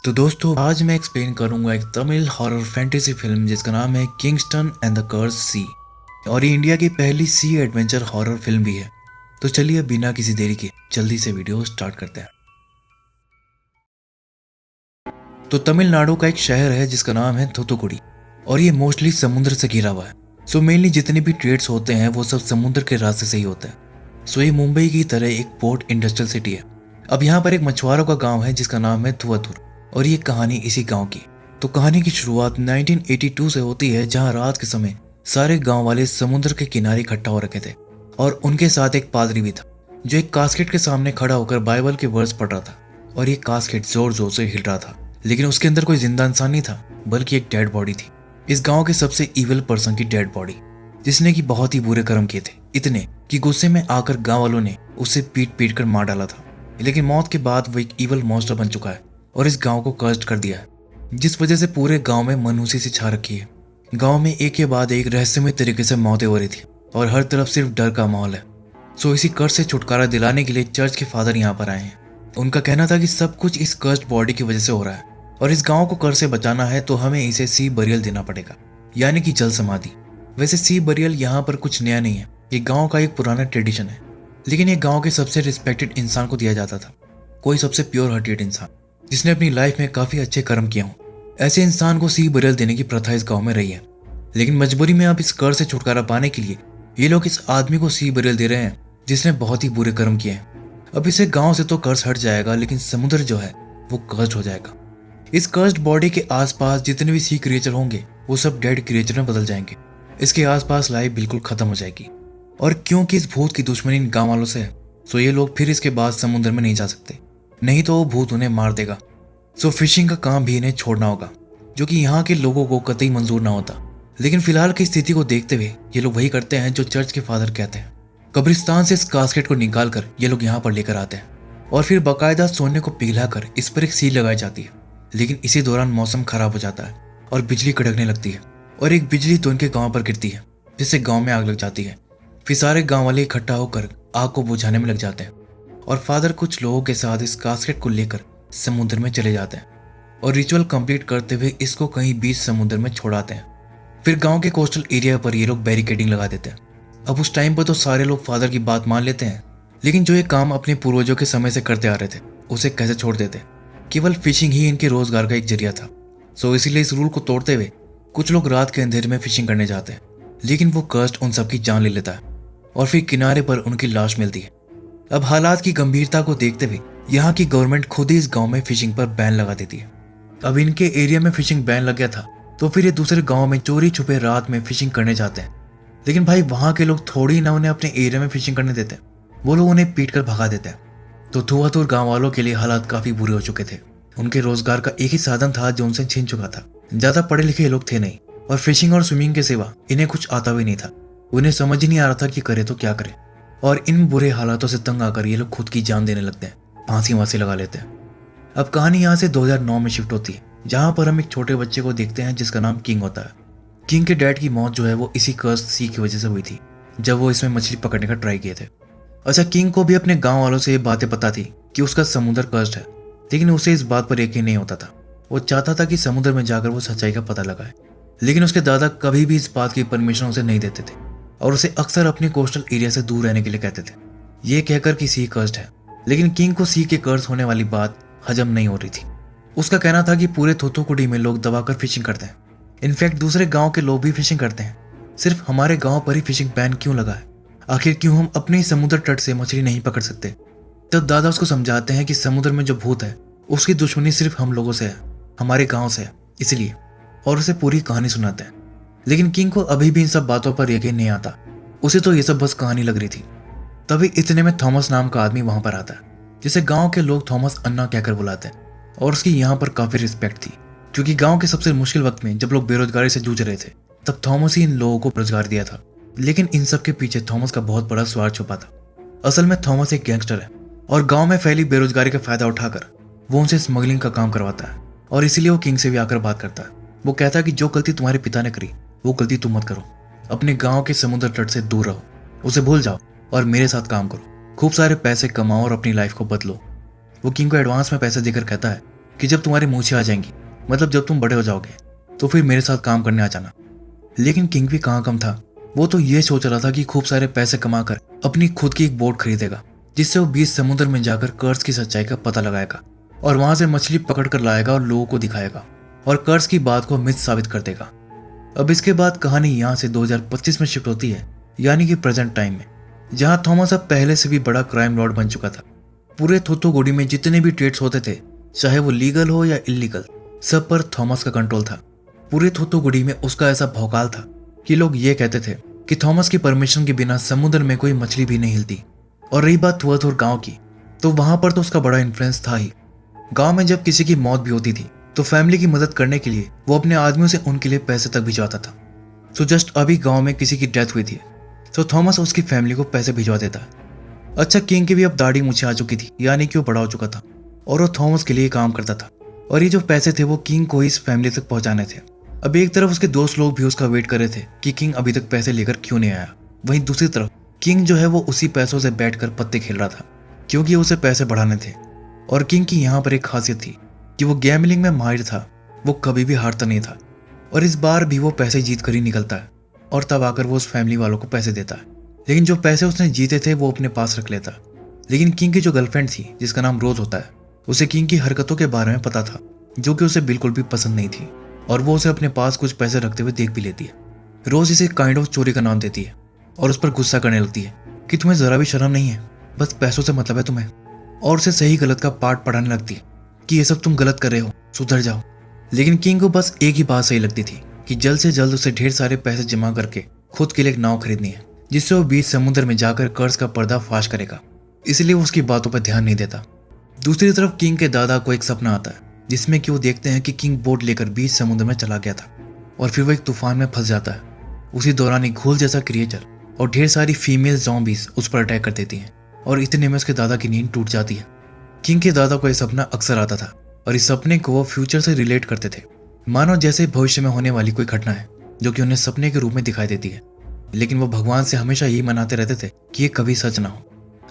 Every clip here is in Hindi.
तो दोस्तों आज मैं एक्सप्लेन करूंगा एक तमिल हॉरर फैंटेसी फिल्म जिसका नाम है किंगस्टन एंड द कर्स सी। और ये इंडिया की पहली सी एडवेंचर हॉरर फिल्म भी है। तो चलिए बिना किसी देरी के जल्दी से वीडियो स्टार्ट करते हैं। तो तमिलनाडु का एक शहर है जिसका नाम है थूथुकुडी और ये मोस्टली समुद्र से घिरा हुआ है। सो मेनली जितने भी ट्रेड्स होते हैं वो सब समुद्र के रास्ते से ही होते हैं। सो ये मुंबई की तरह एक पोर्ट इंडस्ट्रियल सिटी है। अब यहाँ पर एक मछुआरों का गांव है जिसका नाम है थुआथुर और ये कहानी इसी गांव की। तो कहानी की शुरुआत 1982 से होती है जहां रात के समय सारे गांव वाले समुद्र के किनारे इकट्ठा हो रखे थे और उनके साथ एक पादरी भी था जो एक कास्केट के सामने खड़ा होकर बाइबल के वर्ड्स पढ़ रहा था। और ये कास्केट जोर जोर से हिल रहा था लेकिन उसके अंदर कोई जिंदा इंसान नहीं था बल्कि एक डेड बॉडी थी। इस गांव के सबसे इविल पर्सन की डेड बॉडी जिसने की बहुत ही बुरे कर्म किए थे, इतने कि गुस्से में आकर गांव वालों ने उसे पीट पीट कर मार डाला था। लेकिन मौत के बाद वो एक इविल मॉन्स्टर बन चुका है और इस गांव को कर्स्ड कर दिया है, जिस वजह से पूरे गांव में मनहूसी सी छा रखी है। गांव में एक के बाद एक रहस्यमय तरीके से मौतें हो रही थी और हर तरफ सिर्फ डर का माहौल है। सो इसी कर्ज से छुटकारा दिलाने के लिए चर्च के फादर यहाँ पर आए हैं। उनका कहना था कि सब कुछ इस कर्स्ड बॉडी की वजह से हो रहा है और इस गांव को कर्ज से बचाना है तो हमें इसे सी बरियल देना पड़ेगा, यानी कि जल समाधि। वैसे सी बरियल यहाँ पर कुछ नया नहीं है, ये गांव का एक पुराना ट्रेडिशन है, लेकिन ये गांव के सबसे रिस्पेक्टेड इंसान को दिया जाता था। कोई सबसे प्योर हार्टेड इंसान जिसने अपनी लाइफ में काफी अच्छे कर्म किए हों, ऐसे इंसान को सी बरियल देने की प्रथा इस गांव में रही है। लेकिन मजबूरी में अब इस कर्ज से छुटकारा पाने के लिए ये लोग इस आदमी को सी बरियल दे रहे हैं जिसने बहुत ही बुरे कर्म किए हैं। अब इसे गांव से तो कर्ज हट जाएगा लेकिन समुद्र जो है वो कर्ज हो जाएगा। इस कर्स्ड बॉडी के आसपास जितने भी सी क्रिएचर होंगे वो सब डेड क्रिएचर में बदल जाएंगे। इसके आसपास लाइफ बिल्कुल खत्म हो जाएगी और क्योंकि इस भूत की दुश्मनी इन गांव वालों से है तो ये लोग फिर इसके बाद समुद्र में नहीं जा सकते, नहीं तो वो भूत उन्हें मार देगा। सो फिशिंग का काम भी इन्हें छोड़ना होगा जो कि यहाँ के लोगों को कतई मंजूर ना होता। लेकिन फिलहाल की स्थिति को देखते हुए ये लोग वही करते हैं जो चर्च के फादर कहते हैं। कब्रिस्तान से इस कास्केट को निकाल कर ये लोग यहाँ पर लेकर आते हैं और फिर बाकायदा सोने को पिघलाकर इस पर एक सील लगाई जाती है। लेकिन इसी दौरान मौसम खराब हो जाता है और बिजली कड़कने लगती है और एक बिजली तो इनके गांव पर गिरती है जिससे गांव में आग लग जाती है। फिर सारे गांव वाले इकट्ठा होकर आग को बुझाने में लग जाते हैं और फादर कुछ लोगों के साथ इस कास्केट को लेकर समुद्र में चले जाते हैं और रिचुअल कंप्लीट करते हुए इसको कहीं बीच समुद्र में छोड़ाते हैं। फिर गांव के कोस्टल एरिया पर ये लोग बैरिकेडिंग लगा देते हैं। अब उस टाइम पर तो सारे लोग फादर की बात मान लेते हैं, लेकिन जो ये काम अपने पूर्वजों के समय से करते आ रहे थे उसे कैसे छोड़ देते। केवल फिशिंग ही इनके रोजगार का एक जरिया था। सो इसीलिए इस रूल को तोड़ते हुए कुछ लोग रात के अंधेरे में फिशिंग करने जाते हैं, लेकिन वो कर्स्ट उन सबकी जान ले लेता है और फिर किनारे पर उनकी लाश मिलती है। अब हालात की गंभीरता को देखते हुए यहाँ की गवर्नमेंट खुद ही इस गांव में फिशिंग पर बैन लगा देती है। अब इनके एरिया में फिशिंग बैन लग गया था तो फिर ये दूसरे गांव में चोरी छुपे रात में फिशिंग करने जाते हैं। लेकिन भाई वहां के लोग थोड़ी ना उन्हें अपने एरिया में फिशिंग करने देते, वो लोग उन्हें पीट कर भगा देते हैं। तो थुआथुर गांव वालों के लिए हालात काफी बुरे हो चुके थे। उनके रोजगार का एक ही साधन था जो उनसे छीन चुका था। ज्यादा पढ़े लिखे लोग थे नहीं और फिशिंग और स्विमिंग के सिवा इन्हें कुछ आता भी नहीं था। उन्हें समझ ही नहीं आ रहा था कि करे तो क्या करे। और इन बुरे हालातों से तंग आकर ये लोग खुद की जान देने लगते हैं, फांसी वांसी लगा लेते हैं। अब कहानी यहाँ से 2009 में शिफ्ट होती है जहाँ पर हम एक छोटे बच्चे को देखते हैं जिसका नाम किंग होता है। किंग के डैड की मौत जो है वो इसी कर्स सी की वजह से हुई थी जब वो इसमें मछली पकड़ने का ट्राई किए थे। अच्छा, किंग को भी अपने गाँव वालों से ये बातें पता थी कि उसका समुद्र कर्स्ड है, लेकिन उसे इस बात पर यकीन नहीं होता था। वो चाहता था कि समुद्र में जाकर वो सच्चाई का पता लगाए, लेकिन उसके दादा कभी भी इस बात की परमिशन उसे नहीं देते थे और उसे अक्सर अपने कोस्टल एरिया से दूर रहने के लिए कहते थे, ये कहकर कि सी कर्स्ड है। लेकिन किंग को सी के कर्ज होने वाली बात हजम नहीं हो रही थी। उसका कहना था कि पूरे थूथुकुडी में लोग दबाकर फिशिंग करते हैं, इनफैक्ट दूसरे गाँव के लोग भी फिशिंग करते हैं, सिर्फ हमारे गाँव पर ही फिशिंग बैन क्यों लगा है? आखिर क्यों हम अपने ही समुद्र तट से मछली नहीं पकड़ सकते? तब दादा उसको समझाते हैं कि समुद्र में जो भूत है उसकी दुश्मनी सिर्फ हम लोगों से है, हमारे गांव से है, इसलिए, और उसे पूरी कहानी सुनाते हैं। लेकिन किंग को अभी भी इन सब बातों पर यकीन नहीं आता, उसे तो ये सब बस कहानी लग रही थी। तभी इतने में थॉमस नाम का आदमी वहां पर आता है जिसे गांव के लोग थॉमस अन्ना कहकर बुलाते हैं और उसकी यहाँ पर काफी रिस्पेक्ट थी, क्योंकि गाँव के सबसे मुश्किल वक्त में जब लोग बेरोजगारी से जूझ रहे थे तब थॉमस ही इन लोगों को रोजगार दिया था। लेकिन इन सब के पीछे थॉमस का बहुत बड़ा स्वार्थ छुपा था। असल में थॉमस एक गैंगस्टर है और गांव में फैली बेरोजगारी का फायदा उठाकर वो उनसे स्मगलिंग का काम करवाता है और इसीलिए वो किंग से भी आकर बात करता है। वो कहता है कि जो गलती तुम्हारे पिता ने करी वो गलती तुम मत करो, अपने गांव के समुद्र तट से दूर रहो, उसे भूल जाओ और मेरे साथ काम करो, खूब सारे पैसे कमाओ और अपनी लाइफ को बदलो। वो किंग को एडवांस में पैसे देकर कहता है कि जब तुम्हारी मूछें आ जाएंगी, मतलब जब तुम बड़े हो जाओगे, तो फिर मेरे साथ काम करने आ जाना। लेकिन किंग भी कहाँ कम था। वो तो ये सोच रहा था कि खूब सारे पैसे कमाकर अपनी खुद की एक बोट खरीदेगा, जिससे वो बीच समुद्र में जाकर कर्ज की सच्चाई का पता लगाएगा और वहां से मछली पकड़ कर लाएगा और लोगों को दिखाएगा और कर्ज की बात को मिथ साबित कर देगा। अब इसके बाद कहानी यहाँ से 2025 में शिफ्ट होती है, यानी कि प्रेजेंट टाइम में, जहाँ थॉमस अब पहले से भी बड़ा क्राइम लॉर्ड बन चुका था। पूरे थोथोगुडी में जितने भी ट्रेड्स होते थे, चाहे वो लीगल हो या इलीगल, सब पर थॉमस का कंट्रोल था। पूरे थोथोगुडी में उसका ऐसा भौकाल था कि लोग ये कहते थे कि थॉमस की परमिशन के बिना समुद्र में कोई मछली भी नहीं हिलती। और रही बात थुआथुर गांव की, तो वहां पर तो उसका बड़ा इन्फ्लुएंस था ही। गांव में जब किसी की मौत भी होती थी तो फैमिली की मदद करने के लिए वो अपने आदमियों से उनके लिए पैसे तक भिजवाता था। तो जस्ट अभी गांव में किसी की डेथ हुई थी, तो थॉमस उसकी फैमिली को पैसे भिजवा देता। अच्छा, किंग की भी अब दाढ़ी मूछें आ चुकी थी, यानी कि वो बड़ा हो चुका था और वो थॉमस के लिए काम करता था। और ये जो पैसे थे वो किंग को इस फैमिली तक पहुंचाने थे। अब एक तरफ उसके दोस्त लोग भी उसका वेट कर रहे थे कि किंग अभी तक पैसे लेकर क्यों नहीं आया। वहीं दूसरी तरफ किंग जो है वो उसी पैसों से बैठकर पत्ते खेल रहा था, क्योंकि उसे पैसे बढ़ाने थे। और किंग की यहाँ पर एक खासियत थी कि वो गैम्बलिंग में माहिर था, वो कभी भी हारता नहीं था। और इस बार भी वो पैसे जीत कर ही निकलता है और तब आकर वो उस फैमिली वालों को पैसे देता है। लेकिन जो पैसे उसने जीते थे वो अपने पास रख लेता। लेकिन किंग की जो गर्लफ्रेंड थी, जिसका नाम रोज होता है, उसे किंग की हरकतों के बारे में पता था, जो कि उसे बिल्कुल भी पसंद नहीं थी, और वो उसे अपने पास कुछ पैसे रखते हुए देख भी लेती है। रोज इसे काइंड ऑफ चोरी का नाम देती है और उस पर गुस्सा करने लगती है कि तुम्हें जरा भी शर्म नहीं है, बस पैसों से मतलब है तुम्हें। और उसे सही गलत का पाठ पढ़ाने लगती है कि ये सब तुम गलत कर रहे हो, सुधर जाओ। लेकिन किंग को बस एक ही बात सही लगती थी कि जल्द से जल्द उसे ढेर सारे पैसे जमा करके खुद के लिए एक नाव खरीदनी है, जिससे वो बीच समुद्र में जाकर कर्ज का पर्दा फाश करेगा। इसलिए वो उसकी बातों पर ध्यान नहीं देता। दूसरी तरफ किंग के दादा को एक सपना आता है, जिसमें कि वो देखते हैं कि किंग बोट लेकर बीच समुद्र में चला गया था और फिर वो एक तूफान में फंस जाता है। उसी दौरान एक घोल जैसा क्रिएचर और ढेर सारी फीमेल ज़ॉम्बीज उस पर अटैक कर देती हैं और इतने में उसके दादा की नींद टूट जाती है। किंग के दादा को यह सपना अक्सर आता था और इस सपने को वो फ्यूचर से रिलेट करते थे, मानो जैसे भविष्य में होने वाली कोई घटना है जो कि उन्हें सपने के रूप में दिखाई देती है। लेकिन वो भगवान से हमेशा यही मनाते रहते थे कि ये कभी सच ना हो।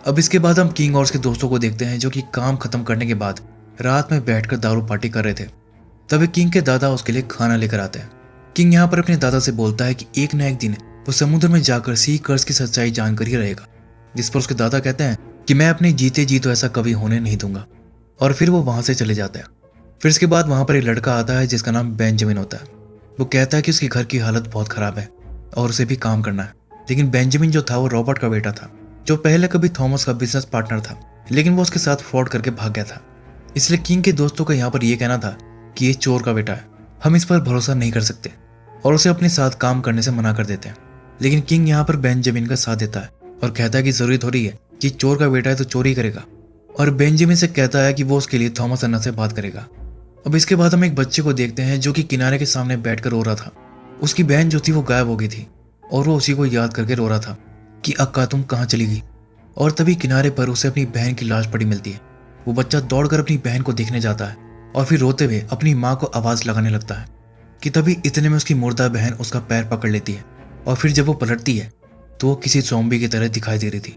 अब इसके बाद हम किंग और उसके दोस्तों को देखते हैं, जो कि काम खत्म करने के बाद रात में बैठकर दारू पार्टी कर रहे थे। तभी किंग के दादा उसके लिए खाना लेकर आते हैं। किंग यहाँ पर अपने दादा से बोलता है कि एक न एक दिन वो समुद्र में जाकर सी कर्ज की सच्चाई जानकर ही रहेगा, जिस पर उसके दादा कहते हैं कि मैं अपने जीते जी तो ऐसा कभी होने नहीं दूंगा। और फिर वो वहां से चले जाते हैं। फिर इसके बाद वहां पर एक लड़का आता है जिसका नाम बेंजामिन होता है। वो कहता है कि उसके घर की हालत बहुत खराब है और उसे भी काम करना है। लेकिन बेंजामिन जो था वो रॉबर्ट का बेटा था, जो पहले कभी थॉमस का बिजनेस पार्टनर था, लेकिन वो उसके साथ फ्रॉड करके भाग गया था। इसलिए किंग के दोस्तों का यहाँ पर यह कहना था कि ये चोर का बेटा है, हम इस पर भरोसा नहीं कर सकते, और उसे अपने साथ काम करने से मना कर देते हैं। लेकिन किंग यहाँ पर बेंजामिन का साथ देता है और कहता है कि जरूरी थोड़ी है कि चोर का बेटा है तो चोरी करेगा, और बेंजामिन से कहता है कि वो उसके लिए थॉमस अन्ना से बात करेगा। अब इसके बाद हम एक बच्चे को देखते हैं जो कि किनारे के सामने बैठकर रो रहा था। उसकी बहन जो थी वो गायब हो गई थी और वो उसी को याद करके रो रहा था कि अक्का तुम कहाँ चली गई। और तभी किनारे पर उसे अपनी बहन की लाश पड़ी मिलती है। वो बच्चा दौड़कर अपनी बहन को देखने जाता है और फिर रोते हुए अपनी माँ को आवाज लगाने लगता है कि तभी इतने में उसकी मुर्दा बहन उसका पैर पकड़ लेती है और फिर जब वो पलटती है तो वो किसी ज़ॉम्बी की तरह दिखाई दे रही थी।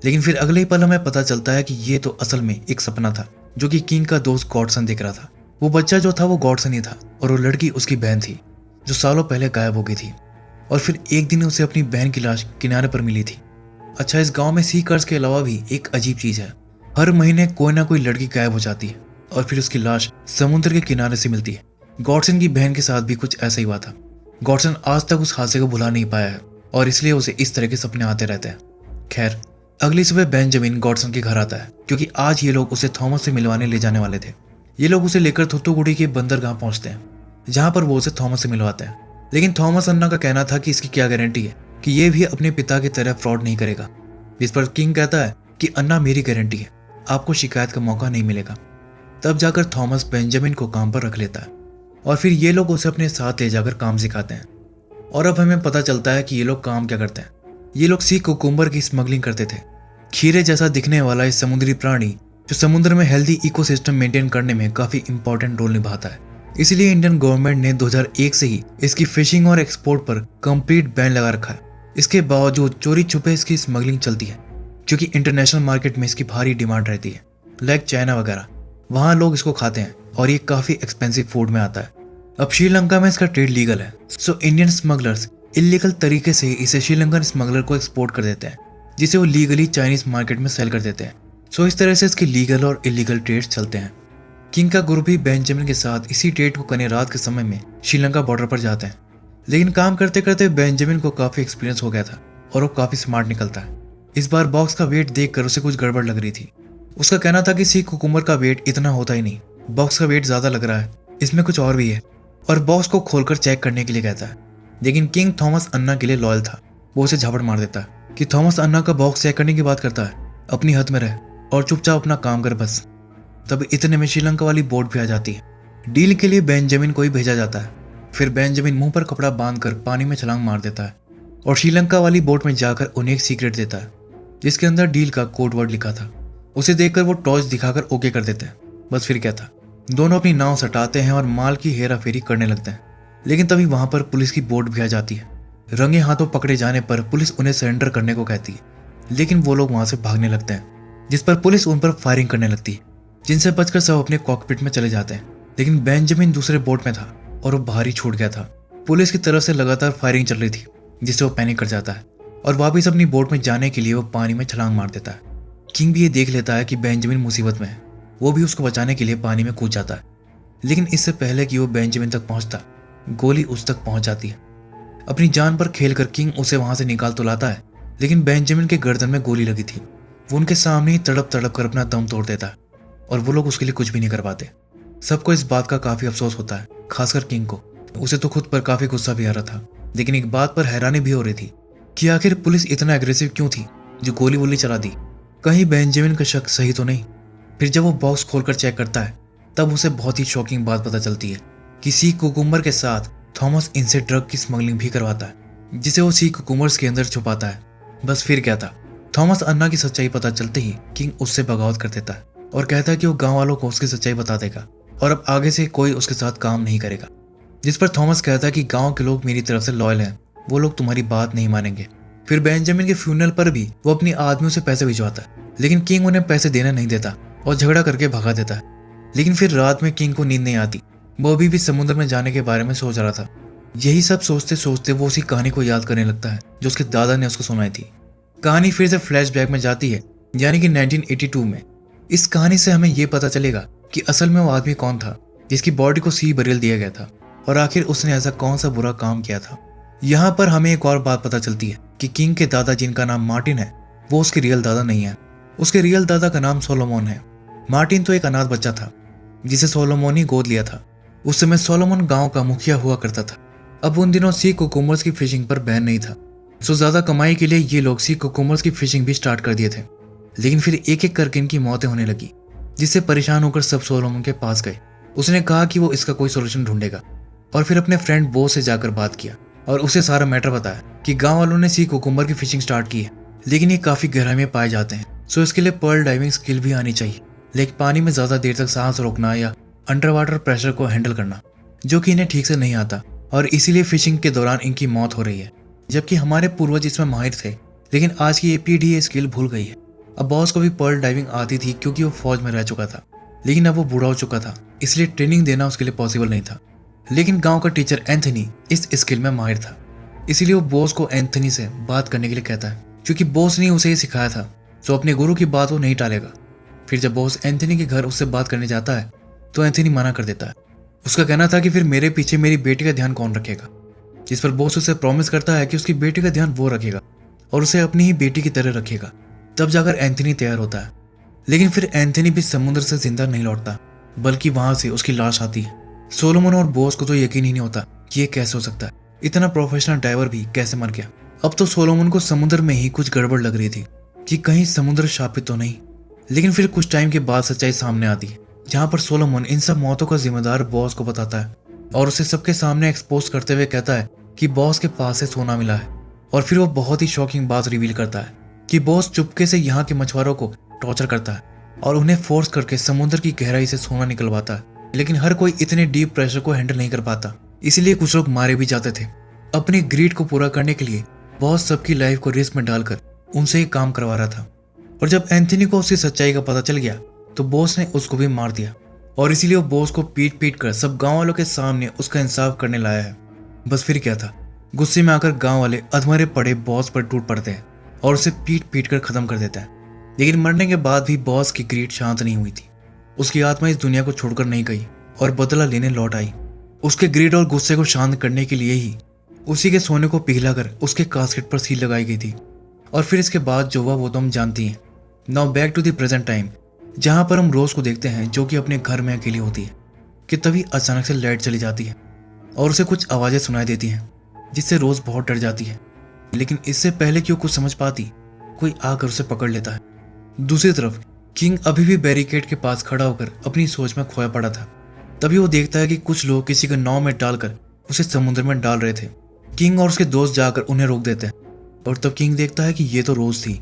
लेकिन फिर अगले ही पल हमें पता चलता है कि ये तो असल में एक सपना था जो कि किंग का दोस्त गॉडसन देख रहा था। वो बच्चा जो था वो गॉडसन ही था और वो लड़की उसकी बहन थी जो सालों पहले गायब हो गई थी। और फिर एक दिन उसे अपनी बहन की लाश किनारे पर मिली थी। अच्छा, इस गांव में सी कर्ज के अलावा भी एक अजीब चीज है। हर महीने कोई ना कोई लड़की गायब हो जाती है और फिर उसकी लाश समुद्र के किनारे से मिलती है। गॉडसन की बहन के साथ भी कुछ ऐसा ही हुआ था। गॉडसन आज तक उस हादसे को भुला नहीं पाया है और इसलिए उसे इस तरह के सपने आते रहते हैं। खैर, अगली सुबह बेंजामिन गॉडसन के घर आता है क्योंकि आज ये लोग उसे थॉमस से मिलवाने ले जाने वाले थे। ये लोग उसे लेकर थोथोगुडी के बंदरगाह पहुंचते हैं, जहां पर वो उसे थॉमस से मिलवाते हैं। लेकिन थॉमस अन्ना का कहना था कि इसकी क्या गारंटी है कि ये भी अपने पिता की तरह फ्रॉड नहीं करेगा। जिस पर किंग कहता है कि अन्ना मेरी गारंटी है, आपको शिकायत का मौका नहीं मिलेगा। तब जाकर थॉमस बेंजामिन को काम पर रख लेता है और फिर ये लोग उसे अपने साथ ले जाकर काम सिखाते हैं। और अब हमें पता चलता है कि ये लोग काम क्या करते हैं। ये लोग सी कुकुम्बर की स्मगलिंग करते थे। खीरे जैसा दिखने वाला इस समुद्री प्राणी जो समुद्र में हेल्दी इकोसिस्टम मेंटेन करने में काफी इंपॉर्टेंट रोल निभाता है। इसलिए इंडियन गवर्नमेंट ने 2001 से ही इसकी फिशिंग और एक्सपोर्ट पर कंप्लीट बैन लगा रखा है। इसके बावजूद चोरी छुपे इसकी स्मगलिंग चलती है क्योंकि इंटरनेशनल मार्केट में इसकी भारी डिमांड रहती है, लाइक चाइना वगैरह। वहाँ लोग इसको खाते हैं और ये काफी एक्सपेंसिव फूड में आता है। अब श्रीलंका में इसका ट्रेड लीगल है, सो इंडियन स्मगलर्स इलीगल तरीके से इसे श्रीलंकन स्मगलर को एक्सपोर्ट कर देते हैं, जिसे वो लीगली चाइनीज मार्केट में सेल कर देते हैं। सो इस तरह से इसके लीगल और इलीगल ट्रेड्स चलते हैं। किंग का ग्रुप भी बेंजामिन के साथ इसी ट्रेड को करने रात के समय में श्रीलंका बॉर्डर पर जाते हैं। लेकिन काम करते करते बेंजामिन को काफी एक्सपीरियंस हो गया था और वो काफी स्मार्ट निकलता है। इस बार बॉक्स का वेट देखकर उसे कुछ गड़बड़ लग रही थी। उसका कहना था कि सी कुकुम्बर का वेट इतना होता ही नहीं, बॉक्स का वेट ज्यादा लग रहा है, इसमें कुछ और भी है, और बॉक्स को खोलकर चेक करने के लिए कहता है। लेकिन किंग थॉमस अन्ना के लिए लॉयल था, वो उसे झापड़ मार देता है कि थॉमस अन्ना का बॉक्स चेक करने की बात करता है, अपनी हद में रह और चुपचाप अपना काम कर बस। तब इतने में श्रीलंका वाली बोट भी आ जाती है। डील के लिए बेंजामिन को ही भेजा जाता है। फिर बेंजामिन मुंह पर कपड़ा बांधकर पानी में छलांग मार देता है और श्रीलंका वाली बोट में जाकर उन्हें एक सीक्रेट देता है, जिसके अंदर डील का कोड वर्ड लिखा था। उसे देखकर वो टॉर्च दिखाकर ओके कर देते हैं। बस फिर क्या था, दोनों अपनी नाव सटाते हैं और माल की हेरा फेरी करने लगते हैं। लेकिन तभी वहां पर पुलिस की बोट भी आ जाती है। रंगे हाथों पकड़े जाने पर पुलिस उन्हें सरेंडर करने को कहती है, लेकिन वो लोग वहां से भागने लगते हैं, जिस पर पुलिस उन पर फायरिंग करने लगती है, जिनसे बचकर सब अपने कॉकपिट में चले जाते हैं। लेकिन बेंजामिन दूसरे बोट में था और वो बाहर ही छूट गया था। पुलिस की तरफ से लगातार फायरिंग चल रही थी, जिससे वो पैनिक कर जाता है और वापिस अपनी बोट में जाने के लिए वो पानी में छलांग मार देता है। किंग भी ये देख लेता है कि बेंजामिन मुसीबत में है, वो भी उसको बचाने के लिए पानी में कूद जाता है। लेकिन इससे पहले कि वो बेंजामिन तक पहुंचता, गोली उस तक पहुंच जाती है। अपनी जान पर खेलकर किंग उसे वहां से निकाल तो लाता है, लेकिन बेंजामिन के गर्दन में गोली लगी थी। वो उनके सामने ही तड़प तड़प कर अपना दम तोड़ देता है और वो लोग उसके लिए कुछ भी नहीं कर पाते। सबको इस बात का काफी अफसोस होता है, खासकर किंग को। उसे तो खुद पर काफी गुस्सा भी आ रहा था, लेकिन एक बात पर हैरानी भी हो रही थी कि आखिर पुलिस इतना एग्रेसिव क्यों थी जो गोली वोली चला दी। कहीं बेंजामिन का शक सही तो नहीं। फिर जब वो बॉक्स खोलकर चेक करता है, तब उसे बहुत ही शॉकिंग बात पता चलती है कि सी कुकुम्बर के साथ थॉमस इनसे ड्रग की स्मगलिंग भी करवाता है, जिसे वो सी कुकुम्बर्स के अंदर छुपाता है। बस फिर क्या था, थॉमस अन्ना की सच्चाई पता चलते ही किंग उससे बगावत कर देता है और कहता है कि वो गांव वालों को उसकी सच्चाई बता देगा और अब आगे से कोई उसके साथ काम नहीं करेगा। जिस पर थॉमस कहता है कि गांव के लोग मेरी तरफ से लॉयल हैं, वो लोग तुम्हारी बात नहीं मानेंगे। फिर बेंजामिन के फ्यूनरल पर भी वो अपनी आदमियों से पैसे भिजवाता है, लेकिन किंग उन्हें पैसे देना नहीं देता और झगड़ा करके भगा देता है। लेकिन फिर रात में किंग को नींद नहीं आती, वो अभी भी समुद्र में जाने के बारे में सोच रहा था। यही सब सोचते सोचते वो उसी कहानी को याद करने लगता है जो उसके दादा ने उसको सुनाई थी। कहानी फिर से फ्लैशबैक में जाती है, यानी कि 1982 में। इस कहानी से हमें यह पता चलेगा कि असल में वो आदमी कौन था जिसकी बॉडी को सी बरियल दिया गया था और आखिर उसने ऐसा कौन सा बुरा काम किया था। यहाँ पर हमें एक और बात पता चलती है कि किंग के दादा, जिनका नाम मार्टिन है, वो उसके रियल दादा नहीं है। उसके रियल दादा का नाम सोलोमन है। मार्टिन तो एक अनाथ बच्चा था जिसे सोलोमन ही गोद लिया था। उस समय सोलोमन गांव का मुखिया हुआ करता था। अब उन दिनों सी कुकुम्बर्स की फिशिंग पर बैन नहीं था, सो ज्यादा कमाई के लिए ये लोग सी कुकुम्बर्स की फिशिंग भी स्टार्ट कर दिए थे। लेकिन फिर एक एक करके इनकी मौतें होने लगी, जिससे परेशान होकर सब सोलोमन के पास गए। उसने कहा कि वो इसका कोई सोल्यूशन ढूंढेगा और फिर अपने फ्रेंड बो से जाकर बात किया और उसे सारा मैटर बताया कि गांव वालों ने सी कुकुम्बर की फिशिंग स्टार्ट की है, लेकिन ये काफी गहराई में पाए जाते हैं, सो इसके लिए पर्ल डाइविंग स्किल भी आनी चाहिए, लेकिन पानी में ज्यादा देर तक सांस रोकना या अंडर वाटर प्रेशर को हैंडल करना, जो कि इन्हें ठीक से नहीं आता और इसीलिए फिशिंग के दौरान इनकी मौत हो रही है। जबकि हमारे पूर्वज इसमें माहिर थे, लेकिन आज की पीढ़ी ये स्किल भूल गई है। अब बॉस को भी पर्ल डाइविंग आती थी क्योंकि वो फौज में रह चुका था, लेकिन अब वो बूढ़ा हो चुका था, इसलिए ट्रेनिंग देना उसके लिए पॉसिबल नहीं था। लेकिन गांव का टीचर एंथनी इस स्किल में माहिर था, इसीलिए वो बॉस को एंथनी से बात करने के लिए कहता है, क्योंकि बॉस ने उसे ये सिखाया था, तो अपने गुरु की बात वो नहीं टालेगा। फिर जब बॉस एंथनी के घर उससे बात करने जाता है तो एंथनी मना कर देता है। उसका कहना था कि फिर मेरे पीछे मेरी बेटी का ध्यान कौन रखेगा, जिस पर बॉस उसे प्रॉमिस करता है कि उसकी बेटी का ध्यान वो रखेगा और उसे अपनी ही बेटी की तरह रखेगा। तब जाकर एंथनी तैयार होता है। लेकिन फिर एंथनी भी समुद्र से जिंदा नहीं लौटता, बल्कि वहां से उसकी लाश आती है। सोलोमन और बॉस को तो यकीन ही नहीं होता कि ये कैसे हो सकता है, इतना प्रोफेशनल डाइवर भी कैसे मर गया। अब तो सोलोमन को समुद्र में ही कुछ गड़बड़ लग रही थी कि कहीं समुद्र शापित तो नहीं। लेकिन फिर कुछ टाइम के बाद सच्चाई सामने आती है, जहां पर सोलोमन इन सब मौतों का जिम्मेदार बॉस को बताता है और उसे सबके सामने एक्सपोज करते हुए कहता है कि बॉस के पास से सोना मिला है। और फिर वो बहुत ही शॉकिंग बात रिवील करता है कि बॉस चुपके से यहाँ के मछुआरों को टॉर्चर करता है और उन्हें फोर्स करके समुद्र की गहराई से सोना निकलवाता है। लेकिन हर कोई इतने डीप प्रेशर को हैंडल नहीं कर पाता, इसलिए कुछ लोग मारे भी जाते थे। अपनी ग्रीड को पूरा करने के लिए बॉस सबकी लाइफ को रिस्क में डालकर उनसे ही काम करवा रहा था। और जब एंथनी को उसकी सच्चाई का पता चल गया तो बॉस ने उसको भी मार दिया और इसीलिए वो बॉस को पीट पीट कर सब गांव वालों के सामने उसका इंसाफ करने लाया है। बस फिर क्या था, गुस्से में आकर गांव वाले अधमरे पड़े बॉस पर टूट पड़ते हैं और उसे पीट पीट कर खत्म कर देते हैं। लेकिन मरने के बाद भी बॉस की ग्रीड शांत नहीं हुई थी। उसकी आत्मा इस दुनिया को छोड़कर नहीं गई और बदला लेने लौट आई। उसके ग्रीड और गुस्से को शांत करने के लिए ही उसी के सोने को पिघलाकर उसके कास्केट पर सील लगाई गई थी। और फिर इसके बाद जो हुआ वो तो हम जानती हैं। Now back to the present time, जहां पर हम रोज को देखते हैं जो कि अपने घर में अकेली होती है कि तभी अचानक से लाइट चली जाती है और उसे कुछ आवाजें सुनाई देती हैं जिससे रोज बहुत डर जाती है। लेकिन इससे पहले कि वो कुछ समझ पाती, कोई आकर उसे पकड़ लेता है। दूसरी तरफ किंग अभी भी बैरिकेड के पास खड़ा होकर अपनी सोच में खोया पड़ा था। तभी वो देखता है कि कुछ लोग किसी को नाव में डालकर उसे समुद्र में डाल रहे थे। किंग और उसके दोस्त जाकर उन्हें रोक देते हैं और तब किंग देखता है कि ये तो रोज थी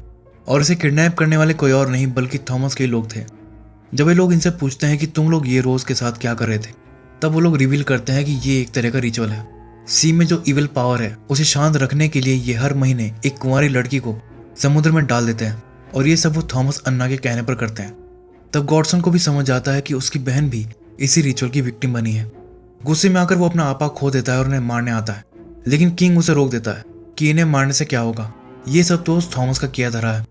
और इसे किडनैप करने वाले कोई और नहीं बल्कि थॉमस के लोग थे। जब ये लोग इनसे पूछते हैं कि तुम लोग ये रोज के साथ क्या कर रहे थे, तब वो लोग रिवील करते हैं कि ये एक तरह का रिचुअल है। सी में जो इविल पावर है उसे शांत रखने के लिए ये हर महीने एक कुंवारी लड़की को समुद्र में डाल देते हैं और ये सब वो थॉमस अन्ना के कहने पर करते हैं। तब गॉडसन को भी समझ आता है कि उसकी बहन भी इसी रिचुअल की विक्टिम बनी है। गुस्से में आकर वो अपना आपा खो देता है और उन्हें मारने आता है। लेकिन किंग उसे रोक देता है कि इन्हें मारने से क्या होगा, ये सब तो उस थॉमस का किया धरा है।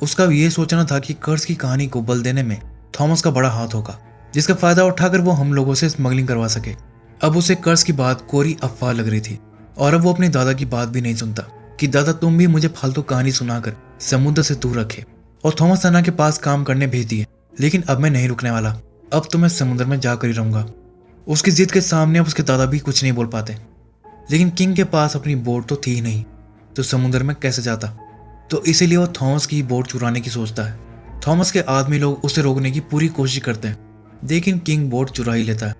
उसका ये सोचना था कि कर्ज की कहानी को बल देने में थॉमस का बड़ा हाथ होगा, जिसका फायदा उठाकर वो हम लोगों से स्मगलिंग करवा सके। अब उसे कर्ज की बात कोरी अफवाह लग रही थी और अब वो अपने दादा की बात भी नहीं सुनता कि दादा तुम भी मुझे फालतू कहानी सुनाकर समुद्र से दूर रखे और थॉमस अन्ना के पास काम करने भेज दिए। लेकिन अब मैं नहीं रुकने वाला, अब तो मैं समुद्र में जाकर ही रहूंगा। उसकी जिद के सामने अब उसके दादा भी कुछ नहीं बोल पाते। लेकिन किंग के पास अपनी बोट तो थी ही नहीं, तो समुद्र में कैसे जाता। तो इसीलिए वो थॉमस की बोट चुराने की सोचता है। थॉमस के आदमी लोग उसे रोकने की पूरी कोशिश करते हैं, लेकिन किंग बोट चुरा ही लेता है।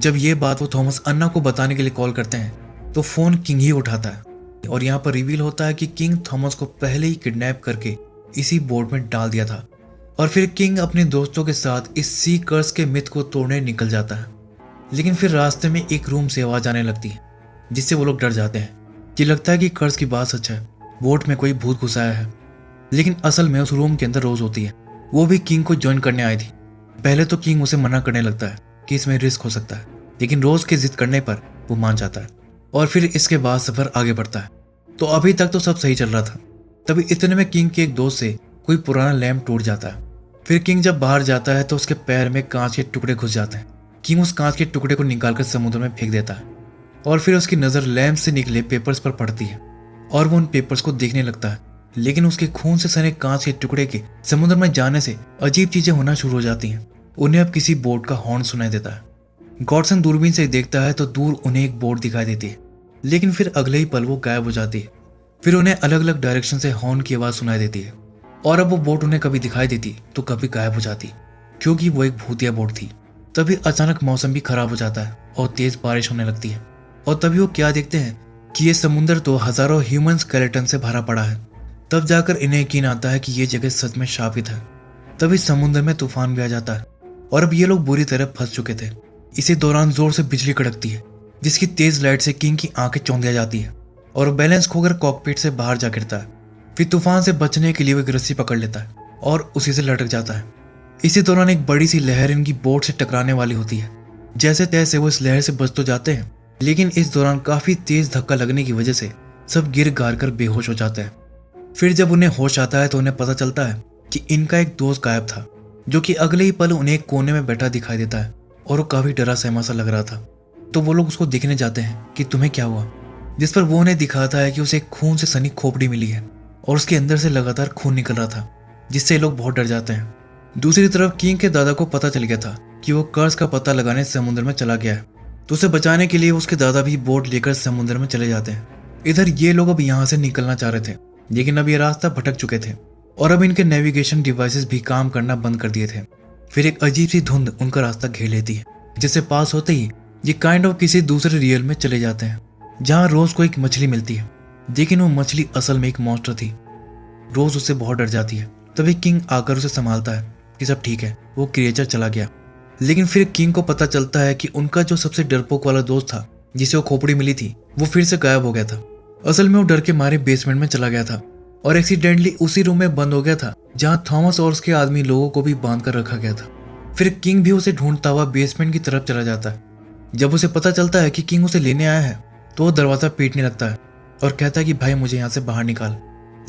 जब ये बात वो थॉमस अन्ना को बताने के लिए कॉल करते हैं तो फोन किंग ही उठाता है और यहाँ पर रिवील होता है कि किंग थॉमस को पहले ही किडनैप करके इसी बोट में डाल दिया था। और फिर किंग अपने दोस्तों के साथ इस सी कर्स के मिथ को तोड़ने निकल जाता है। लेकिन फिर रास्ते में एक रूम से आवाज आने लगती है जिससे वो लोग डर जाते हैं। ये लगता है कि कर्ज की बात सच है, बोट में कोई भूत घुसाया है। लेकिन असल में उस रूम के अंदर रोज होती है, वो भी किंग को ज्वाइन करने आई थी। पहले तो किंग उसे मना करने लगता है कि इसमें रिस्क हो सकता है, लेकिन रोज के जिद करने पर वो मान जाता है और फिर इसके बाद सफर आगे बढ़ता है। तो अभी तक तो सब सही चल रहा था। तभी इतने में किंग के एक दोस्त से कोई पुराना लैंप टूट जाता है। फिर किंग जब बाहर जाता है तो उसके पैर में कांच के टुकड़े घुस जाते हैं। किंग उस कांच के टुकड़े को निकालकर समुद्र में फेंक देता है और फिर उसकी नजर लैंप से निकले पेपर्स पर पड़ती है और वो उन पेपर्स को देखने लगता है। लेकिन उसके खून से सने कांच के टुकड़े के समुद्र में जाने से अजीब चीजें होना शुरू हो जाती हैं। उन्हें अब किसी बोट का हॉर्न सुनाई देता है। गॉडसन दूरबीन से देखता है तो दूर उन्हें एक बोट दिखाई देती है, लेकिन फिर अगले ही पल वो गायब हो जाती है। फिर उन्हें अलग अलग डायरेक्शन से हॉर्न की आवाज सुनाई देती है और अब वो बोट उन्हें कभी दिखाई देती तो कभी गायब हो जाती, क्योंकि वो एक भूतिया बोट थी। तभी अचानक मौसम भी खराब हो जाता है और तेज बारिश होने लगती है और तभी वो क्या देखते हैं कि ये समुद्र तो हजारों ह्यूमन स्केलेटन से भरा पड़ा है। तब जाकर इन्हें यकीन आता है कि ये जगह सच में शापित है। तभी समुद्र में तूफान भी आ जाता है और अब ये लोग बुरी तरह फंस चुके थे। इसी दौरान जोर से बिजली कड़कती है जिसकी तेज लाइट से किंग की आंखें चौंधिया जाती है और बैलेंस खोकर कॉकपिट से बाहर जा गिरता है। फिर तूफान से बचने के लिए वो एक रस्सी पकड़ लेता है और उसी से लटक जाता है। इसी दौरान एक बड़ी सी लहर इनकी बोट से टकराने वाली होती है। जैसे तैसे वो इस लहर से बच तो जाते हैं, लेकिन इस दौरान काफी तेज धक्का लगने की वजह से सब गिर गार कर बेहोश हो जाते हैं। फिर जब उन्हें होश आता है तो उन्हें पता चलता है कि इनका एक दोस्त गायब था, जो कि अगले ही पल उन्हें एक कोने में बैठा दिखाई देता है और वो काफी डरा सहमा सा लग रहा था। तो वो लोग उसको देखने जाते हैं कि तुम्हें क्या हुआ, जिस पर वो उन्हें दिखाता है कि उसे एक खून से सनी खोपड़ी मिली है और उसके अंदर से लगातार खून निकल रहा था, जिससे लोग बहुत डर जाते हैं। दूसरी तरफ किंग के दादा को पता चल गया था कि वो कर्ज का पता लगाने समुद्र में चला गया है, तो उसे बचाने के लिए उसके दादा भी बोट लेकर समुद्र में चले जाते हैं। इधर ये लोग अब यहाँ से निकलना चाह रहे थे, लेकिन अब ये रास्ता भटक चुके थे और अब इनके नेविगेशन डिवाइसेस भी काम करना बंद कर दिए थे। फिर एक अजीब सी धुंध उनका रास्ता घेर लेती है, जिससे पास होते ही ये काइंड ऑफ किसी दूसरे रियल में चले जाते हैं, जहाँ रोज को एक मछली मिलती है, लेकिन वो मछली असल में एक मॉन्स्टर थी। रोज उससे बहुत डर जाती है। तभी किंग आकर उसे संभालता है कि सब ठीक है, वो क्रिएचर चला गया। लेकिन फिर किंग को पता चलता है कि उनका जो सबसे डरपोक वाला दोस्त था, जिसे वो खोपड़ी मिली थी, वो फिर से गायब हो गया था। असल में वो डर के मारे बेसमेंट में चला गया था और एक्सीडेंटली उसी रूम में बंद हो गया था जहां थॉमस और उसके आदमी लोगों को भी बांध कर रखा गया था। फिर किंग भी उसे ढूंढता हुआ बेसमेंट की तरफ चला जाता है। जब उसे पता चलता है कि किंग उसे लेने आया है तो वो दरवाजा पीटने लगता है और कहता है कि भाई मुझे यहाँ से बाहर निकाल।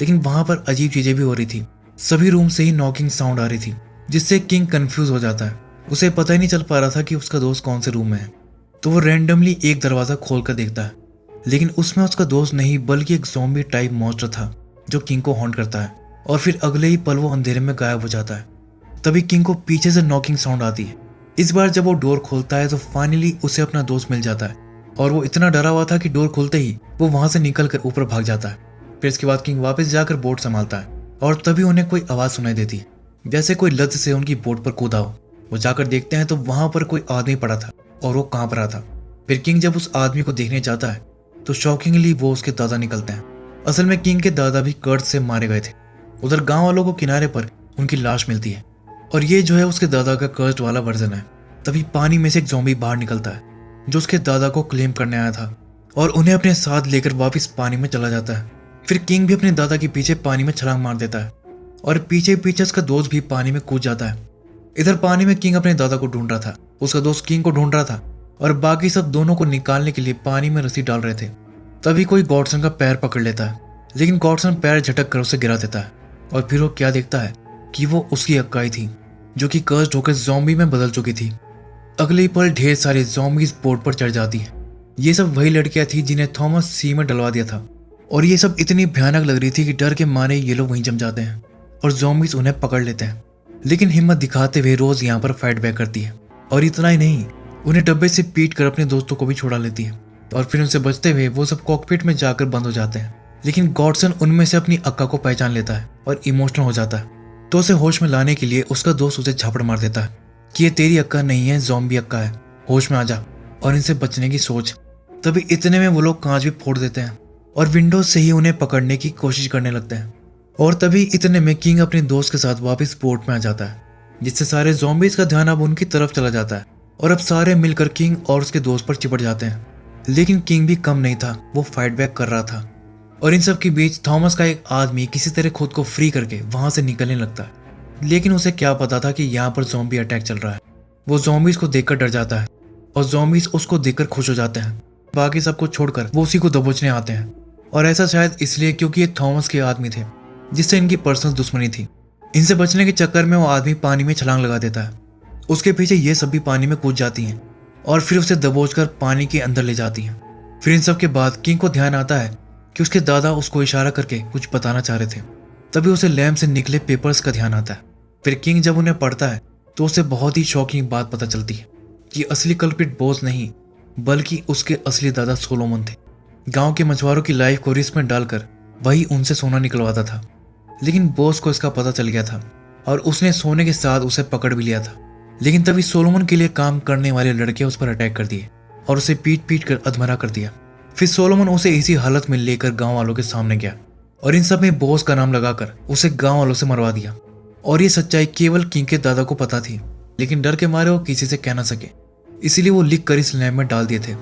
लेकिन वहां पर अजीब चीजें भी हो रही थी। सभी रूम से ही नॉकिंग साउंड आ रही थी जिससे किंग कंफ्यूज हो जाता है। उसे पता ही नहीं चल पा रहा था कि उसका दोस्त कौन से रूम में है। तो वो रैंडमली एक दरवाजा खोल कर देखता है, लेकिन उसमें उसका दोस्त नहीं बल्कि एक ज़ॉम्बी टाइप मॉन्स्टर था जो किंग को हॉन्ट करता है। और फिर अगले ही पल वो अंधेरे में गायब हो जाता है। तभी किंग को पीछे से नॉकिंग साउंड आती है। इस बार जब वो डोर खोलता है तो फाइनली उसे अपना दोस्त मिल जाता है और वो इतना डरा हुआ था कि डोर खुलते ही वो वहां से निकल कर ऊपर भाग जाता है। फिर इसके बाद किंग वापस जाकर बोट संभालता है और तभी उन्हें कोई आवाज सुनाई देती है, जैसे कोई लत से उनकी बोट पर कूदा हो। वो जाकर देखते हैं तो वहां पर कोई आदमी पड़ा था और वो कांप रहा था। फिर किंग जब उस आदमी को देखने जाता है तो शॉकिंगली वो उसके दादा निकलते हैं। असल में किंग के दादा भी कर्ज से मारे गए थे। उधर गांव वालों को किनारे पर उनकी लाश मिलती है और ये जो है उसके दादा का कर्ज वाला वर्जन है। तभी पानी में से एक ज़ॉम्बी बाहर निकलता है जो उसके दादा को क्लेम करने आया था और उन्हें अपने साथ लेकर वापस पानी में चला जाता है। फिर किंग भी अपने दादा के पीछे पानी में छलांग मार देता है और पीछे पीछे उसका दोस्त भी पानी में कूद जाता है। इधर पानी में किंग अपने दादा को ढूंढ रहा था, उसका दोस्त किंग को ढूंढ रहा था और बाकी सब दोनों को निकालने के लिए पानी में रस्सी डाल रहे थे। तभी कोई गॉडसन का पैर पकड़ लेता है, लेकिन गॉडसन पैर झटक कर उसे गिरा देता है और फिर वो क्या देखता है कि वो उसकी अक्काई थी जो कि कर्ज होकर ज़ॉम्बी में बदल चुकी थी। अगले ही पल ढेर सारे ज़ॉम्बीज बोट पर चढ़ जाती है। ये सब वही लड़कियां थी जिन्हें थॉमस सी में डलवा दिया था और ये सब इतनी भयानक लग रही थी कि डर के मारे ये लोग वहीं जम जाते हैं और ज़ॉम्बीज उन्हें पकड़ लेते हैं। लेकिन हिम्मत दिखाते हुए रोज यहाँ पर फाइट बैक करती है और इतना ही नहीं, उन्हें डब्बे से पीट कर अपने दोस्तों को भी छुड़ा लेती है और फिर उनसे बचते हुए वो सब कॉकपिट में जाकर बंद हो जाते हैं। लेकिन गॉडसन उनमें से अपनी अक्का को पहचान लेता है और इमोशनल हो जाता है, तो उसे होश में लाने के लिए उसका दोस्त उसे झापड़ मार देता है कि ये तेरी अक्का नहीं है, ज़ॉम्बी अक्का है, होश में आ जा और इनसे बचने की सोच। तभी इतने में वो लोग कांच भी फोड़ देते हैं और विंडो से ही उन्हें पकड़ने की कोशिश करने लगते हैं। और तभी इतने में किंग अपने दोस्त के साथ वापस बोट में आ जाता है, जिससे सारे ज़ॉम्बीज का ध्यान अब उनकी तरफ चला जाता है और अब सारे मिलकर किंग और उसके दोस्त पर चिपट जाते हैं। लेकिन किंग भी कम नहीं था, वो फाइट बैक कर रहा था और इन सब के बीच थॉमस का एक आदमी किसी तरह खुद को फ्री करके वहां से निकलने लगता है। लेकिन उसे क्या पता था कि यहाँ पर ज़ॉम्बी अटैक चल रहा है। वो ज़ॉम्बीज को देखकर डर जाता है और ज़ॉम्बीज उसको देखकर खुश हो जाते हैं। बाकी सबको छोड़कर वो उसी को दबोचने आते हैं और ऐसा शायद इसलिए क्योंकि ये थॉमस के आदमी थे जिससे इनकी पर्सनल दुश्मनी थी। इनसे बचने के चक्कर में वो आदमी पानी में छलांग लगा देता है। उसके पीछे ये सब भी पानी में कूद जाती हैं और फिर उसे दबोचकर पानी के अंदर ले जाती हैं। फिर इन सब के बाद किंग को ध्यान आता है कि उसके दादा उसको इशारा करके कुछ बताना चाह रहे थे। तभी उसे लैम्प से निकले पेपर्स का ध्यान आता है। फिर किंग जब उन्हें पढ़ता है तो उसे बहुत ही शॉकिंग बात पता चलती है कि असली कल्प्रिट बॉस नहीं बल्कि उसके असली दादा सोलोमन थे। गांव के मछुआरों की लाइफ को रिस्क में डालकर वही उनसे सोना निकलवाता था। लेकिन बॉस को इसका पता चल गया था और उसने सोने के साथ उसे पकड़ भी लिया था। लेकिन तभी सोलोमन के लिए काम करने वाले लड़के उस पर अटैक कर दिए और उसे पीट पीट कर अधमरा कर दिया। फिर सोलोमन उसे इसी हालत में लेकर गांव वालों के सामने गया और इन सब में बॉस का नाम लगाकर उसे गांव वालों से मरवा दिया। और ये सच्चाई केवल किंग के दादा को पता थी, लेकिन डर के मारे वो किसी से कह ना सके, इसीलिए वो लिख कर इस लैम्प में डाल दिए थे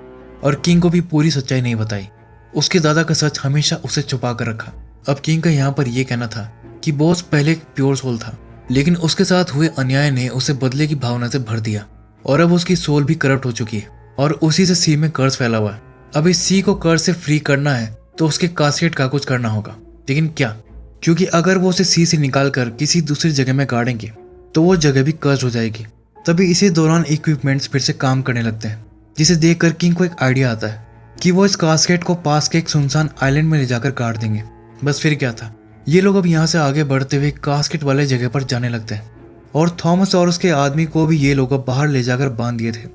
और किंग को भी पूरी सच्चाई नहीं बताई। उसके दादा का सच हमेशा उसे छुपा कर रखा। अब किंग का यहाँ पर यह कहना था कि बॉस पहले एक प्योर सोल था, लेकिन उसके साथ हुए अन्याय ने उसे बदले की भावना से भर दिया और अब उसकी सोल भी करप्ट हो चुकी है और उसी से सी में कर्ज फैला हुआ है। अब इस सी को कर्ज से फ्री करना है तो उसके कास्केट का कुछ करना होगा। लेकिन क्या? क्योंकि अगर वो उसे सी से निकाल कर किसी दूसरी जगह में गाड़ेंगे तो वो जगह भी कर्ज हो जाएगी। तभी इसी दौरान इक्विपमेंट्स फिर से काम करने लगते हैं, जिसे देखकर किंग को एक आइडिया आता है कि वो इस कास्केट को पास के एक सुनसान आइलैंड में ले जाकर काट देंगे। बस फिर क्या था, ये लोग अब यहाँ से आगे बढ़ते हुए कास्केट वाले जगह पर जाने लगते हैं और थॉमस और उसके आदमी को भी ये लोग अब बाहर ले जाकर बांध दिए थे।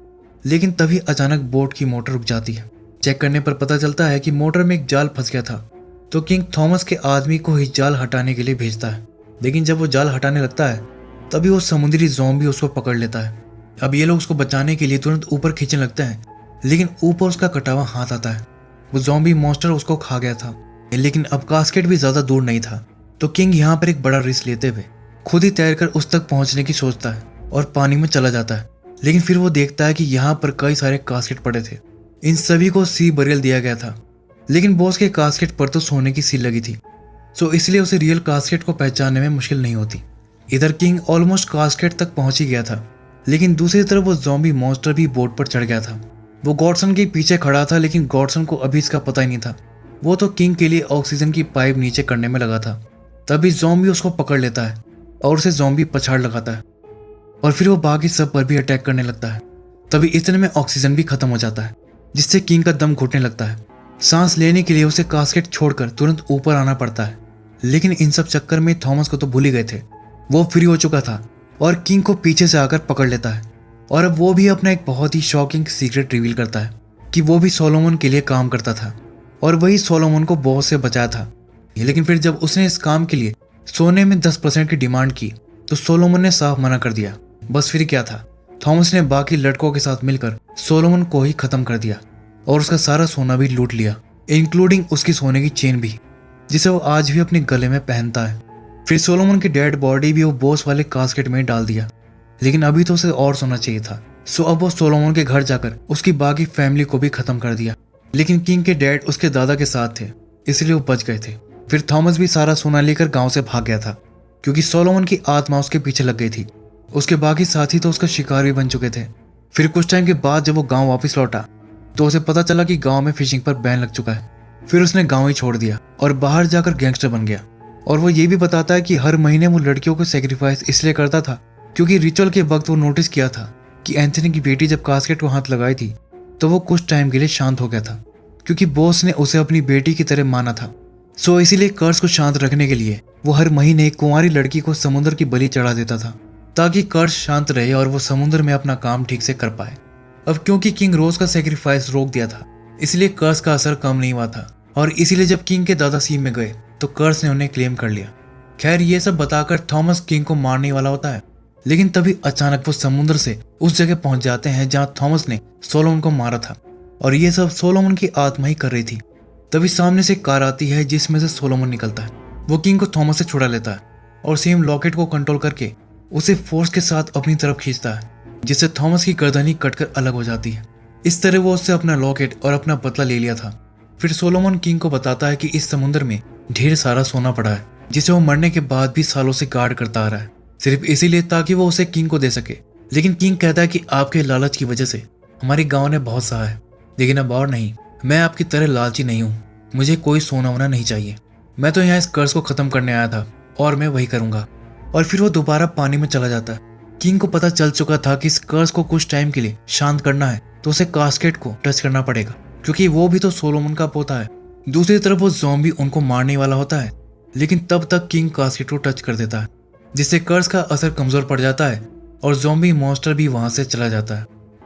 लेकिन तभी अचानक बोट की मोटर रुक जाती है। चेक करने पर पता चलता है कि मोटर में एक जाल फंस गया था, तो किंग थॉमस के आदमी को ही जाल हटाने के लिए भेजता है। लेकिन जब वो जाल हटाने लगता है तभी वो समुद्री ज़ॉम्बी उसको पकड़ लेता है। अब ये लोग उसको बचाने के लिए तुरंत ऊपर खींचने लगते हैं, लेकिन ऊपर उसका कटा हुआ हाथ आता है। वो ज़ॉम्बी मॉन्स्टर उसको खा गया था, लेकिन अब कास्केट भी ज्यादा दूर नहीं था। तो किंग यहाँ पर एक बड़ा रिस्क लेते हुए खुद ही तैरकर उस तक पहुंचने की सोचता है और पानी में चला जाता है। लेकिन फिर वो देखता है कि यहाँ पर कई सारे कास्केट पड़े थे। इन सभी को सी बरियल दिया गया था, लेकिन बॉस के कास्केट पर तो सोने की सील लगी थी। सो इसलिए उसे रियल कास्केट को पहचानने में मुश्किल नहीं होती। इधर किंग ऑलमोस्ट कास्केट तक पहुंच ही गया था, लेकिन दूसरी तरफ वो ज़ॉम्बी मॉन्स्टर भी बोट पर चढ़ गया था। वो गॉडसन के पीछे खड़ा था, लेकिन गॉडसन को अभी इसका पता ही नहीं था। वो तो किंग के लिए ऑक्सीजन की पाइप नीचे करने में लगा था। तभी ज़ॉम्बी उसको पकड़ लेता है और उसे ज़ॉम्बी पछाड़ लगाता है और फिर वो बाकी सब पर भी अटैक करने लगता है। तभी इतने में ऑक्सीजन भी खत्म हो जाता है, जिससे किंग का दम घुटने लगता है। सांस लेने के लिए उसे कास्केट छोड़कर तुरंत ऊपर आना पड़ता है, लेकिन इन सब चक्कर में थॉमस को तो भूल ही गए थे। वो फ्री हो चुका था और किंग को पीछे से आकर पकड़ लेता है और अब वो भी अपना एक बहुत ही शॉकिंग सीक्रेट रिवील करता है कि वो भी सोलोमन के लिए काम करता था और वही सोलोमन को बॉस से बचाया था। लेकिन फिर जब उसने इस काम के लिए सोने में 10% की डिमांड की तो सोलोमन ने साफ मना कर दिया। बस फिर क्या था, थॉमस ने बाकी लड़कों के साथ मिलकर सोलोमन को ही खत्म कर दिया और उसका सारा सोना भी लूट लिया, इंक्लूडिंग उसकी सोने की चेन भी, जिसे वो आज भी अपने गले में पहनता है। फिर सोलोमन की डेड बॉडी भी वो बॉस वाले कास्केट में डाल दिया, लेकिन अभी तो उसे और सोना चाहिए था। सो अब वो सोलोमन के घर जाकर उसकी बाकी फैमिली को भी खत्म कर दिया, लेकिन किंग के डैड उसके दादा के साथ थे, इसलिए वो बच गए थे। फिर थॉमस भी सारा सोना लेकर गांव से भाग गया था, क्योंकि सोलोमन की आत्मा उसके पीछे लग गई थी। उसके बाकी साथी तो उसका शिकार भी बन चुके थे। फिर कुछ टाइम के बाद जब वो गांव वापस लौटा तो उसे पता चला कि गांव में फिशिंग पर बैन लग चुका है। फिर उसने गांव ही छोड़ दिया और बाहर जाकर गैंगस्टर बन गया। और वो ये भी बताता है कि हर महीने वो लड़कियों को सेक्रीफाइस इसलिए करता था क्योंकि रिचुअल के वक्त वो नोटिस किया था कि एंथनी की बेटी जब कास्केट को हाथ लगाई थी तो वो कुछ टाइम के लिए शांत हो गया था, क्योंकि बॉस ने उसे अपनी बेटी की तरह माना था। सो इसीलिए कर्ज को शांत रखने के लिए वो हर महीने एक कुंवारी लड़की को समुद्र की बलि चढ़ा देता था, ताकि कर्ज शांत रहे और वो समुद्र में अपना काम ठीक से कर पाए। अब क्योंकि किंग रोज का सेक्रीफाइस रोक दिया था, इसलिए कर्ज का असर कम नहीं हुआ था और इसीलिए जब किंग के दादा सीम में गए तो कर्ज ने उन्हें क्लेम कर लिया। खैर ये सब बताकर थॉमस किंग को मारने वाला होता है, लेकिन तभी अचानक वो समुद्र से उस जगह पहुंच जाते हैं जहां थॉमस ने सोलोमन को मारा था और ये सब सोलोमन की आत्मा ही कर रही थी। तभी सामने से कार आती है जिसमें से सोलोमन निकलता है। वो किंग को थॉमस से छुड़ा लेता है और सेम लॉकेट को कंट्रोल करके उसे फोर्स के साथ अपनी तरफ खींचता है, जिससे थॉमस की गर्दन ही कटकर अलग हो जाती है। इस तरह वो उससे अपना लॉकेट और अपना बदला ले लिया था। फिर सोलोमन किंग को बताता है कि इस समुद्र में ढेर सारा सोना पड़ा है, जिसे वो मरने के बाद भी सालों से गार्ड करता आ रहा है, सिर्फ इसीलिए ताकि वो उसे किंग को दे सके। लेकिन किंग कहता है कि आपके लालच की वजह से हमारे गांव ने बहुत सहा है, लेकिन अब और नहीं। मैं आपकी तरह लालची नहीं हूँ, मुझे कोई सोना वोना नहीं चाहिए। मैं तो यहाँ इस कर्ज को खत्म करने आया था और मैं वही करूंगा। और फिर वो दोबारा पानी में चला जाता है। किंग को पता चल चुका था कि इस कर्ज को कुछ टाइम के लिए शांत करना है तो उसे कास्केट को टच करना पड़ेगा, क्योंकि वो भी तो सोलोमन का पोता है। दूसरी तरफ वो ज़ॉम्बी उनको मारने वाला होता है, लेकिन तब तक किंग कास्केट को टच कर देता है, जिससे कर्ज का असर कमजोर पड़ जाता है और ज़ॉम्बी मॉन्स्टर भी वहां से चला जाता है।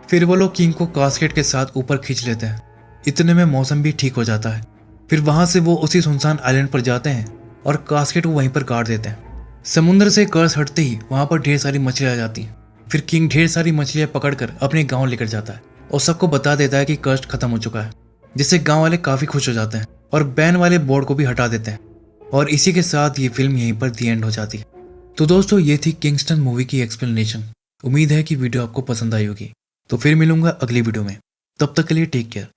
फिर वो लोग किंग को कास्केट के साथ ऊपर खींच लेते हैं। इतने में मौसम भी ठीक हो जाता है। फिर वहां से वो उसी सुनसान आइलैंड पर जाते हैं और कास्केट को वहीं पर गाड़ देते हैं। समुद्र से कर्ज हटते ही वहां पर ढेर सारी मछलियां आ जाती हैं। फिर किंग ढेर सारी मछलियां पकड़कर अपने गांव लेकर जाता है और सबको बता देता है कि कर्ज खत्म हो चुका है, जिससे गांव वाले काफी खुश हो जाते हैं और बैन वाले बोर्ड को भी हटा देते हैं। और इसी के साथ ये फिल्म यहीं पर दी एंड हो जाती है। तो दोस्तों ये थी किंगस्टन मूवी की एक्सप्लेनेशन। उम्मीद है कि वीडियो आपको पसंद आई होगी। तो फिर मिलूंगा अगली वीडियो में, तब तक के लिए टेक केयर।